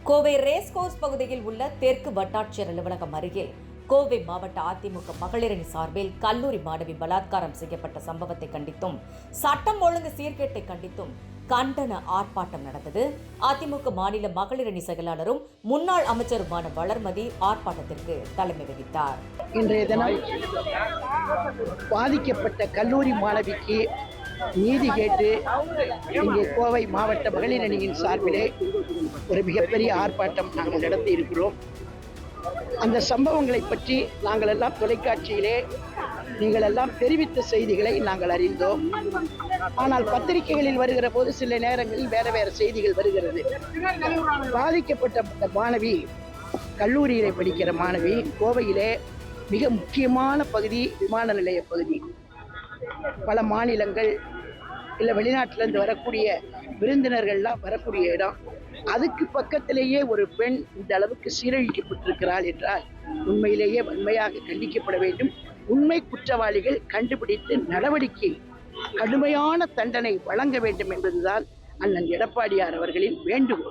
Kovai racecourse பகுதியில் உள்ள தெற்கு வட்டாட்சியர் அலுவலகம் அருகில் கோவை மாவட்ட அதிமுக மகளிரணி சார்பில் கல்லூரி மாணவி பலாத்காரம் செய்யப்பட்ட சம்பவத்தை கண்டித்தும் சட்டம் ஒழுங்கு சீர்கேட்டை கண்டித்தும் கண்டன ஆர்ப்பாட்டம் நடந்தது. அதிமுக மாநில மகளிரணி செயலாளரும் முன்னாள் அமைச்சருமான வளர்மதி ஆர்ப்பாட்டத்திற்கு தலைமை வகித்தார். இன்றைய தினம் பாதிக்கப்பட்ட கல்லூரி மாணவிக்கு நீதி கேட்டு இங்கே கோவை மாவட்ட மகளிர் அணியின் சார்பிலே ஒரு மிகப்பெரிய ஆர்ப்பாட்டம் நாங்கள் நடத்தி இருக்கிறோம். அந்த சம்பவங்களை பற்றி நாங்கள் எல்லாம் தொலைக்காட்சியிலே நீங்கள் எல்லாம் தெரிவித்த செய்திகளை நாங்கள் அறிந்தோம். ஆனால் பத்திரிகைகளில் வருகிற போது சில நேரங்களில் வேறு செய்திகள் வருகிறது. பாதிக்கப்பட்ட மாணவி கல்லூரியிலே படிக்கிற மாணவி கோவையிலே மிக முக்கியமான பகுதி விமான நிலைய பகுதி. பல மாநிலங்கள் இல்லை வெளிநாட்டிலேருந்து வரக்கூடிய விருந்தினர்கள்லாம் வரக்கூடிய இடம். அதுக்கு பக்கத்திலேயே ஒரு பெண் இந்த அளவுக்கு சீரழிக்கப்பட்டிருக்கிறாள் என்றால் உண்மையிலேயே வன்மையாக கண்டிக்கப்பட வேண்டும். உண்மை குற்றவாளிகள் கண்டுபிடித்து நடவடிக்கை கடுமையான தண்டனை வழங்க வேண்டும் என்பதுதான் அண்ணன் எடப்பாடியார் அவர்களின் வேண்டுகோள்.